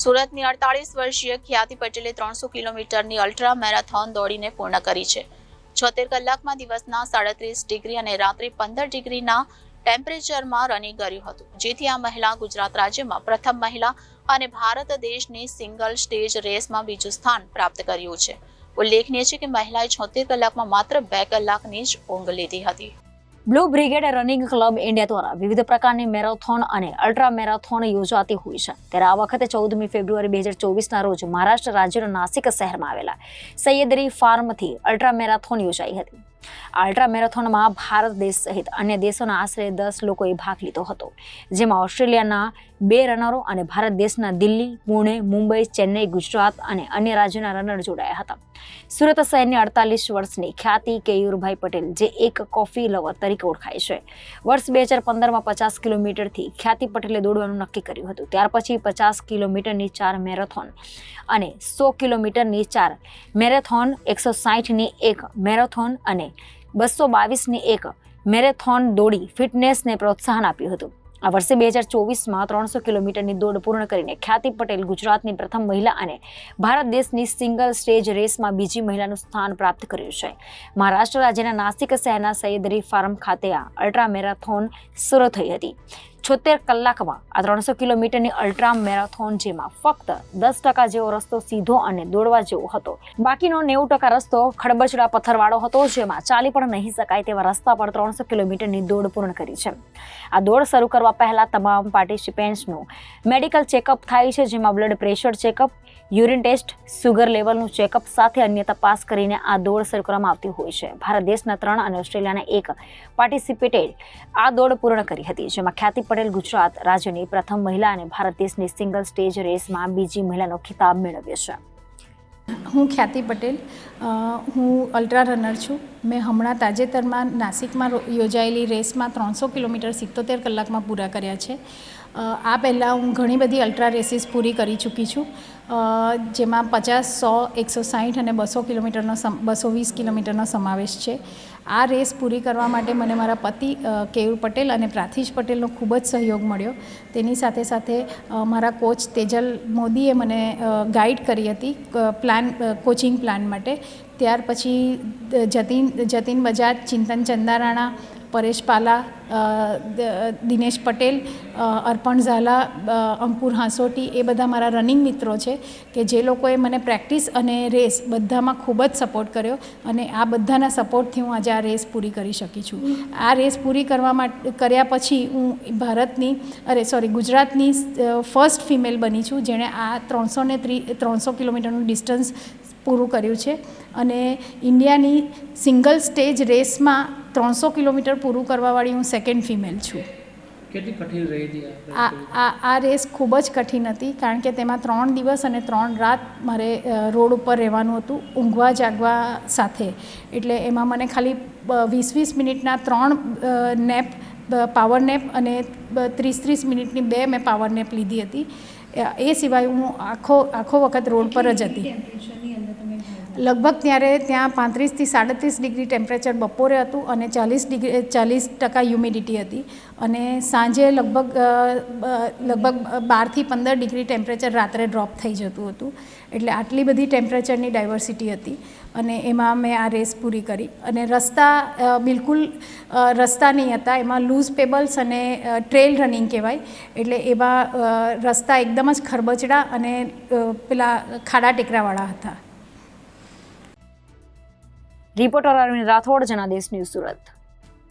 સુરતની 48 વર્ષીય ખ્યાતિ પટેલે 300 કિલોમીટરની અલ્ટ્રા મેરેથોન દોડીને પૂર્ણ કરી છે. 76 કલાકમાં દિવસના 37 ડિગ્રી અને રાત્રે 15 ડિગ્રીના ટેમ્પરેચરમાં રનિંગ કર્યું હતું, જેથી આ મહિલા ગુજરાત રાજ્યમાં પ્રથમ મહિલા અને ભારત દેશની સિંગલ સ્ટેજ રેસમાં બીજું સ્થાન પ્રાપ્ત કર્યું છે. ઉલ્લેખનીય છે કે મહિલાએ 76 કલાકમાં માત્ર 2 કલાકની જ ઊંઘ લીધી હતી. Blue brigade running club India દ્વારા વિવિધ પ્રકારની મેરેથોન અને અલ્ટ્રા મેરેથોન યોજાતી હોય છે. ત્યારે આ વખતે 14મી ફેબ્રુઆરી 2024ના રોજ મહારાષ્ટ્ર રાજ્યના નાસિક શહેરમાં આવેલા સૈયદરી ફાર્મથી અલ્ટ્રા મેરેથોન યોજાઈ હતી. આ અલ્ટ્રા મેરેથોનમાં ભારત દેશ સહિત અન્ય દેશોના આશરે 10 લોકોએ ભાગ લીધો હતો, જેમાં ઓસ્ટ્રેલિયાના 2 રનરો અને ભારત દેશના દિલ્હી, પુણે, મુંબઈ, ચેન્નઈ, ગુજરાત અને અન્ય રાજ્યોના રનર જોડાયા હતા. સુરત શહેરની 48 વર્ષની ખ્યાતિ કેયુરભાઈ પટેલ, જે એક કોફી લવર તરીકે ઓળખાય છે, વર્ષ 2015માં 50 કિલોમીટરથી ખ્યાતિ પટેલે દોડવાનું નક્કી કર્યું હતું. ત્યાર પછી 50 કિલોમીટરની 4 મેરેથોન અને 100 કિલોમીટરની 4 મેરેથોન, 160ની 1 મેરેથોન અને 222ની 1 મેરેથોન દોડી ફિટનેસને પ્રોત્સાહન આપ્યું હતું. આ વર્ષે 2024માં 300 કિલોમીટરની દોડ પૂર્ણ કરીને ખ્યાતિ પટેલ ગુજરાતની પ્રથમ મહિલા અને ભારત દેશની સિંગલ સ્ટેજ રેસમાં બીજી મહિલાનું સ્થાન પ્રાપ્ત કર્યું છે. મહારાષ્ટ્ર રાજ્યના નાસિક શહેરના સૈયદરી ફાર્મ ખાતે આ અલ્ટ્રા મેરેથોન શરૂ થઈ હતી. 76 કલાકમાં આ 300 કિલોમીટરની અલ્ટ્રા મેરેથોન, જેમાં ફક્ત 10% જેવો રસ્તો સીધો અને દોડવા જેવો હતો. બાકીનો 90% રસ્તો ખડબચડા પથ્થરવાળો હતો, જેમાં ચાલી પણ નહીં શકાય તેવા રસ્તા પર 300 કિલોમીટરની દોડ પૂર્ણ કરી છે. આ દોડ શરૂ કરવા પહેલા તમામ પાર્ટિસિપેન્ટ્સનું મેડિકલ ચેકઅપ થાય છે, જેમાં blood pressure checkup, urine test, sugar લેવલનું ચેકઅપ સાથે અન્ય તપાસ કરીને આ દોડ શરૂ કરવામાં આવતી હોય છે. ભારત દેશના 3 અને ઓસ્ટ્રેલિયાના 1 પાર્ટિસિપેન્ટે આ દોડ પૂર્ણ કરી હતી, જેમાં ખ્યાતિ પટેલ ગુજરાત રાજ્યની પ્રથમ મહિલા અને ભારત દેશની સિંગલ સ્ટેજ રેસમાં બીજી મહિલાનો ખિતાબ મેળવ્યો છે. હું ખ્યાતિ પટેલ, હું અલ્ટ્રા રનર છું. મેં હમણાં તાજેતરમાં નાસિકમાં યોજાયેલી રેસમાં 300 કિલોમીટર 77 કલાકમાં પૂરા કર્યા છે. આ પહેલાં હું ઘણી બધી અલ્ટ્રા રેસીસ પૂરી કરી ચૂકી છું, જેમાં 50, 100, 160 અને 200 કિલોમીટરનો 220 કિલોમીટરનો સમાવેશ છે. આ રેસ પૂરી કરવા માટે મને મારા પતિ કેયુર પટેલ અને પ્રાથિશ પટેલનો ખૂબ જ સહયોગ મળ્યો. તેની સાથે સાથે મારા કોચ તેજલ મોદીએ મને ગાઈડ કરી હતી કોચિંગ પ્લાન માટે. ત્યાર પછી જતીન બજાજ, ચિંતન ચંદારાણા, પરેશ પાલા, દિનેશ પટેલ, અર્પણ ઝાલા, અંકુર હાંસોટી, એ બધા મારા રનિંગ મિત્રો છે કે જે લોકોએ મને પ્રેક્ટિસ અને રેસ બધામાં ખૂબ જ સપોર્ટ કર્યો, અને આ બધાના સપોર્ટથી હું આજે આ રેસ પૂરી કરી શકી છું. આ રેસ પૂરી કર્યા પછી હું ગુજરાતની ફર્સ્ટ ફિમેલ બની છું, જેણે આ 300 કિલોમીટરનું ડિસ્ટન્સ પૂરું કર્યું છે. અને ઇન્ડિયાની સિંગલ સ્ટેજ રેસમાં 300 કિલોમીટર પૂરું કરવાવાળી હું સેકન્ડ ફિમેલ છું. કેટલી કઠિન રહી હતી આ રેસ? ખૂબ જ કઠિન હતી, કારણ કે તેમાં 3 દિવસ અને 3 રાત મારે રોડ ઉપર રહેવાનું હતું, ઊંઘવા જાગવા સાથે. એટલે એમાં મને ખાલી 20-20 મિનિટના 3 નેપ, પાવર નેપ, અને 30-30 મિનિટની 2 મેં પાવર નેપ લીધી હતી. એ સિવાય હું આખો વખત રોડ પર જ હતી. લગભગ ત્યાં 35થી 37 ડિગ્રી ટેમ્પરેચર બપોરે હતું અને 40% હ્યુમિડિટી હતી. અને સાંજે લગભગ 12થી 15 ડિગ્રી ટેમ્પરેચર રાત્રે ડ્રોપ થઈ જતું હતું. એટલે આટલી બધી ટેમ્પરેચરની ડાયવર્સિટી હતી, અને એમાં મેં આ રેસ પૂરી કરી. અને રસ્તા બિલકુલ નહીં હતા, એમાં લૂઝ પેબલ્સ અને ટ્રેલ રનિંગ કહેવાય. એટલે એમાં રસ્તા એકદમ જ ખરબચડા અને પેલા ખાડા ટેકરાવાળા હતા. Reporter Arvind Rathod, Janadesh news, Surat.